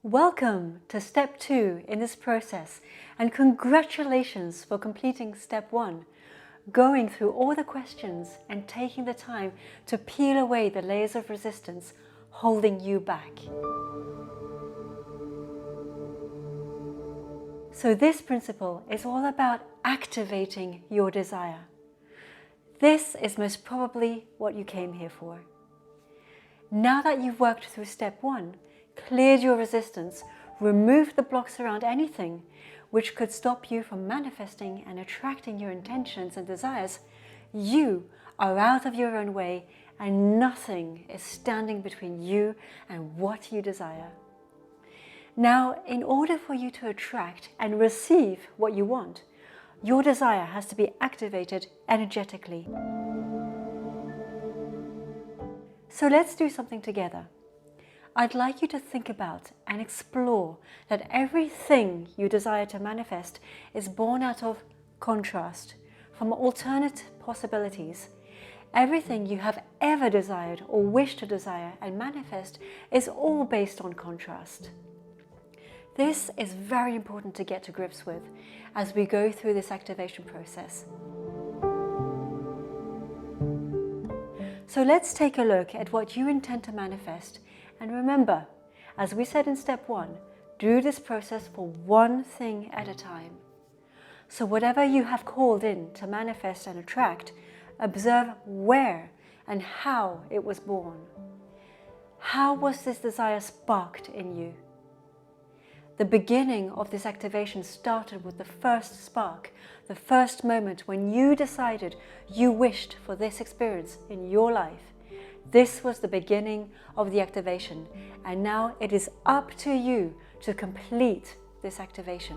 Welcome to step 2 in this process, and congratulations for completing step 1, going through all the questions and taking the time to peel away the layers of resistance holding you back. So this principle is all about activating your desire. This is most probably what you came here for. Now that you've worked through step 1, cleared your resistance, removed the blocks around anything which could stop you from manifesting and attracting your intentions and desires, you are out of your own way and nothing is standing between you and what you desire. Now, in order for you to attract and receive what you want, your desire has to be activated energetically. So let's do something together. I'd like you to think about and explore that everything you desire to manifest is born out of contrast, from alternate possibilities. Everything you have ever desired or wish to desire and manifest is all based on contrast. This is very important to get to grips with as we go through this activation process. So let's take a look at what you intend to manifest. And remember, as we said in step 1, do this process for one thing at a time. So whatever you have called in to manifest and attract, observe where and how it was born. How was this desire sparked in you? The beginning of this activation started with the first spark, the first moment when you decided you wished for this experience in your life. This was the beginning of the activation, and now it is up to you to complete this activation.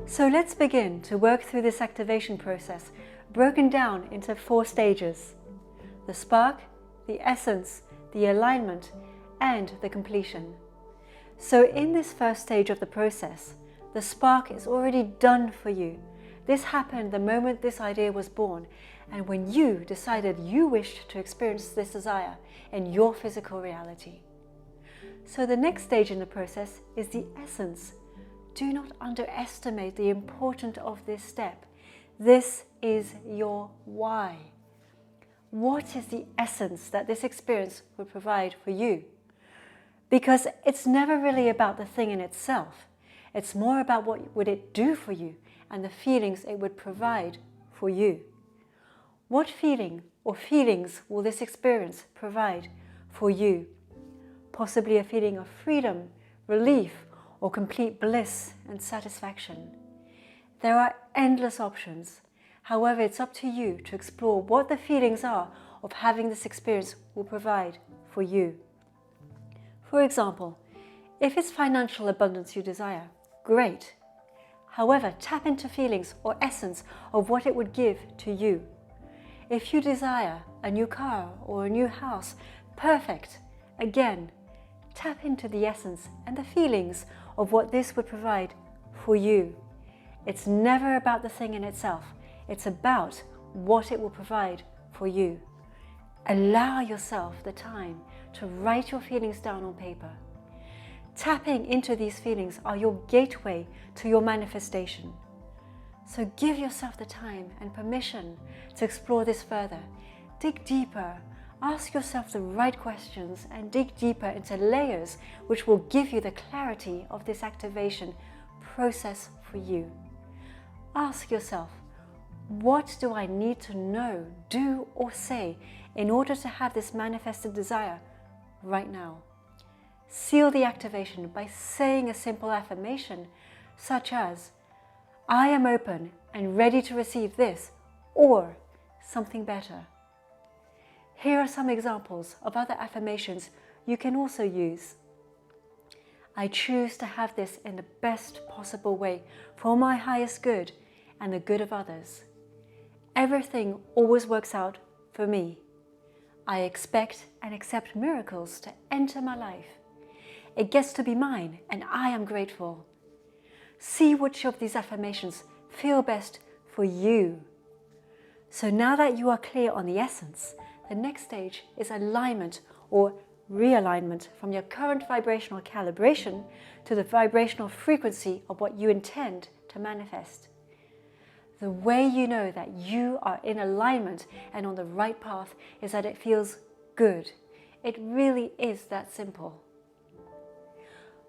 So let's begin to work through this activation process, broken down into 4 stages: the spark, the essence, the alignment, and the completion. So in this first stage of the process, the spark is already done for you. This happened the moment this idea was born, and when you decided you wished to experience this desire in your physical reality. So the next stage in the process is the essence. Do not underestimate the importance of this step. This is your why. What is the essence that this experience will provide for you? Because it's never really about the thing in itself. It's more about what would it do for you and the feelings it would provide for you. What feeling or feelings will this experience provide for you? Possibly a feeling of freedom, relief, or complete bliss and satisfaction. There are endless options. However, it's up to you to explore what the feelings are of having this experience will provide for you. For example, if it's financial abundance you desire, great. However, tap into feelings or essence of what it would give to you. If you desire a new car or a new house, perfect. Again, tap into the essence and the feelings of what this would provide for you. It's never about the thing in itself. It's about what it will provide for you. Allow yourself the time to write your feelings down on paper. Tapping into these feelings are your gateway to your manifestation. So give yourself the time and permission to explore this further. Dig deeper, ask yourself the right questions, and dig deeper into layers which will give you the clarity of this activation process for you. Ask yourself, what do I need to know, do, or say in order to have this manifested desire right now? Seal the activation by saying a simple affirmation such as, I am open and ready to receive this, or something better. Here are some examples of other affirmations you can also use. I choose to have this in the best possible way for my highest good and the good of others. Everything always works out for me. I expect and accept miracles to enter my life. It gets to be mine and I am grateful. See which of these affirmations feel best for you. So now that you are clear on the essence, the next stage is alignment or realignment from your current vibrational calibration to the vibrational frequency of what you intend to manifest. The way you know that you are in alignment and on the right path is that it feels good. It really is that simple.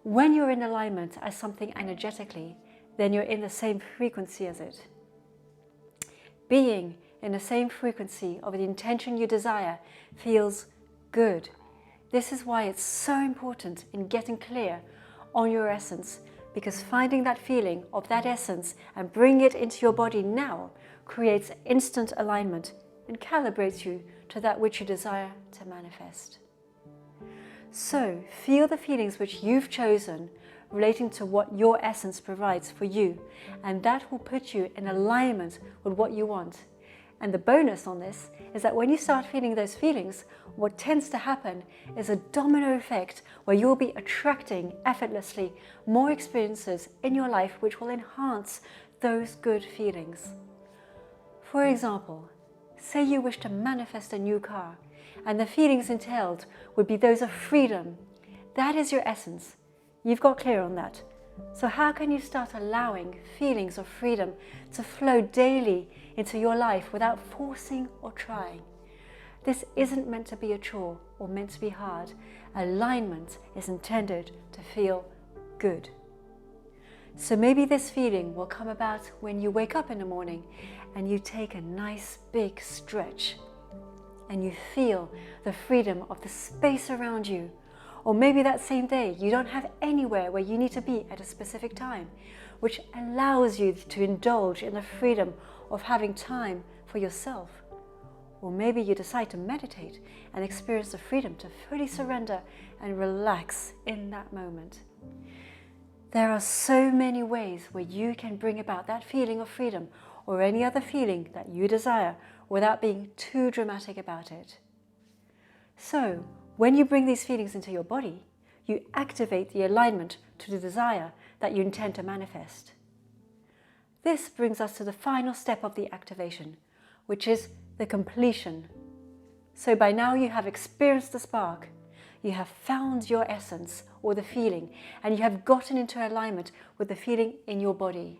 When you're in alignment as something energetically, then you're in the same frequency as it. Being in the same frequency of the intention you desire feels good. This is why it's so important in getting clear on your essence, because finding that feeling of that essence and bringing it into your body now creates instant alignment and calibrates you to that which you desire to manifest. So feel the feelings which you've chosen relating to what your essence provides for you, and that will put you in alignment with what you want. And the bonus on this is that when you start feeling those feelings, what tends to happen is a domino effect where you'll be attracting effortlessly more experiences in your life which will enhance those good feelings. For example, say you wish to manifest a new car, and the feelings entailed would be those of freedom. That is your essence. You've got clear on that. So how can you start allowing feelings of freedom to flow daily into your life without forcing or trying? This isn't meant to be a chore or meant to be hard. Alignment is intended to feel good. So maybe this feeling will come about when you wake up in the morning and you take a nice big stretch and you feel the freedom of the space around you. Or maybe that same day you don't have anywhere where you need to be at a specific time, which allows you to indulge in the freedom of having time for yourself. Or maybe you decide to meditate and experience the freedom to fully surrender and relax in that moment. There are so many ways where you can bring about that feeling of freedom or any other feeling that you desire without being too dramatic about it. So, when you bring these feelings into your body, you activate the alignment to the desire that you intend to manifest. This brings us to the final step of the activation, which is the completion. So by now you have experienced the spark, you have found your essence or the feeling, and you have gotten into alignment with the feeling in your body.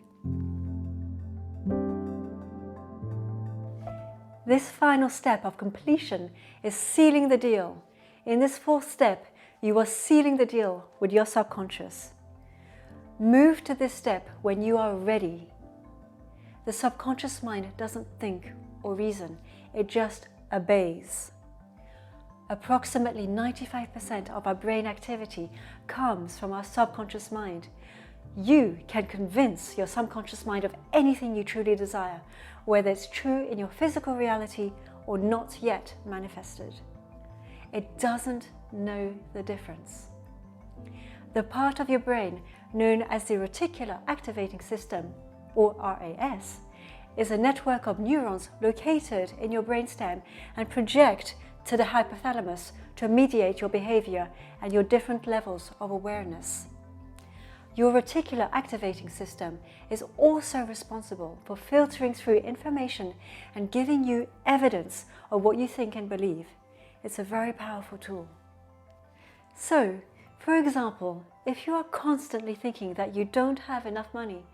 This final step of completion is sealing the deal. In this fourth step, you are sealing the deal with your subconscious. Move to this step when you are ready. The subconscious mind doesn't think or reason, it just obeys. Approximately 95% of our brain activity comes from our subconscious mind. You can convince your subconscious mind of anything you truly desire, whether it's true in your physical reality or not yet manifested. It doesn't know the difference. The part of your brain known as the reticular activating system, or RAS, is a network of neurons located in your brainstem and project to the hypothalamus to mediate your behavior and your different levels of awareness. Your reticular activating system is also responsible for filtering through information and giving you evidence of what you think and believe. It's a very powerful tool. So, for example, if you are constantly thinking that you don't have enough money,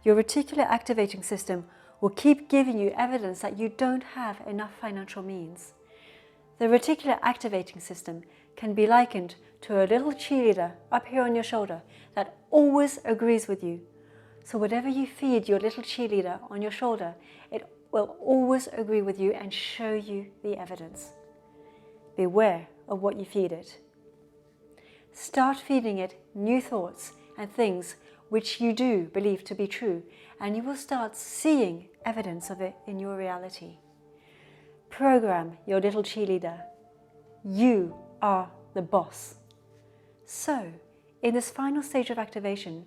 your reticular activating system will keep giving you evidence that you don't have enough financial means. The reticular activating system can be likened to a little cheerleader up here on your shoulder that always agrees with you. So whatever you feed your little cheerleader on your shoulder, it will always agree with you and show you the evidence. Beware of what you feed it. Start feeding it new thoughts and things which you do believe to be true, and you will start seeing evidence of it in your reality. Program your little cheerleader. You are the boss. So, in this final stage of activation,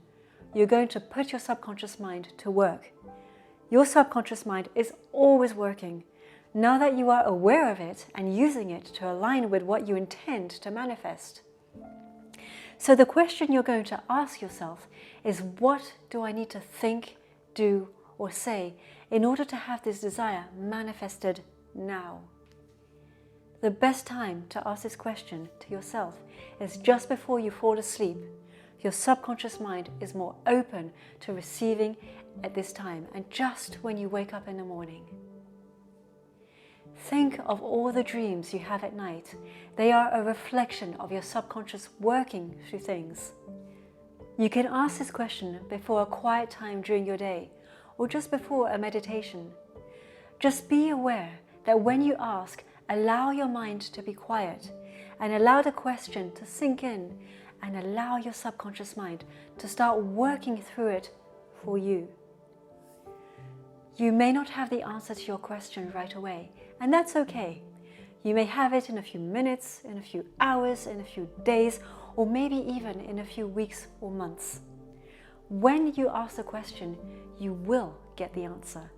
you're going to put your subconscious mind to work. Your subconscious mind is always working. Now that you are aware of it and using it to align with what you intend to manifest. So the question you're going to ask yourself is, what do I need to think, do, or say in order to have this desire manifested now? The best time to ask this question to yourself is just before you fall asleep. Your subconscious mind is more open to receiving at this time, and just when you wake up in the morning. Think of all the dreams you have at night. They are a reflection of your subconscious working through things. You can ask this question before a quiet time during your day, or just before a meditation. Just be aware that when you ask, allow your mind to be quiet and allow the question to sink in, and allow your subconscious mind to start working through it for you. You may not have the answer to your question right away, and that's okay. You may have it in a few minutes, in a few hours, in a few days, or maybe even in a few weeks or months. When you ask the question, you will get the answer.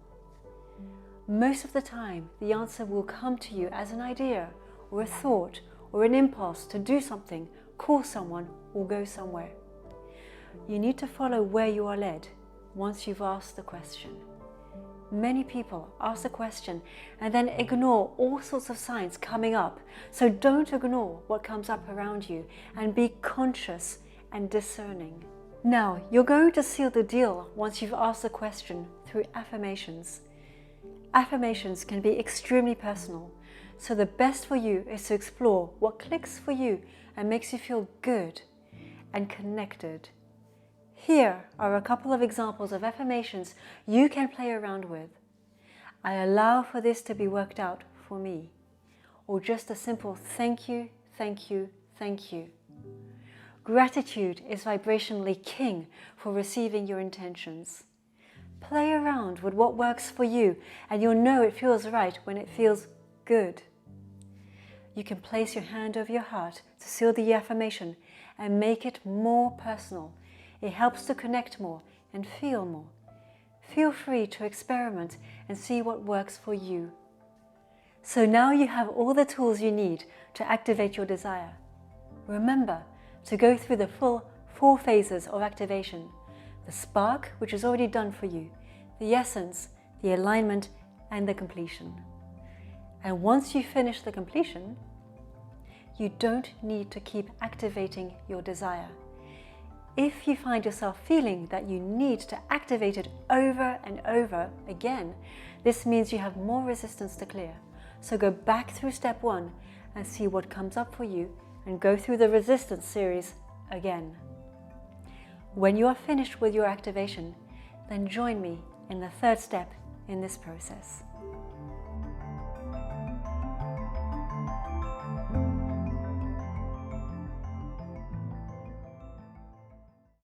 Most of the time, the answer will come to you as an idea, or a thought, or an impulse to do something, call someone, or go somewhere. You need to follow where you are led once you've asked the question. Many people ask the question and then ignore all sorts of signs coming up. So don't ignore what comes up around you, and be conscious and discerning. Now, you're going to seal the deal once you've asked the question through affirmations. Affirmations can be extremely personal, so the best for you is to explore what clicks for you and makes you feel good and connected. Here are a couple of examples of affirmations you can play around with. I allow for this to be worked out for me. Or just a simple thank you, thank you, thank you. Gratitude is vibrationally king for receiving your intentions. Play around with what works for you, and you'll know it feels right when it feels good. You can place your hand over your heart to seal the affirmation and make it more personal. It helps to connect more and feel more. Feel free to experiment and see what works for you. So now you have all the tools you need to activate your desire. Remember to go through the full 4 phases of activation. The spark, which is already done for you, the essence, the alignment, and the completion. And once you finish the completion, you don't need to keep activating your desire. If you find yourself feeling that you need to activate it over and over again, this means you have more resistance to clear. So go back through step 1 and see what comes up for you, and go through the resistance series again. When you are finished with your activation, then join me in the 3rd step in this process.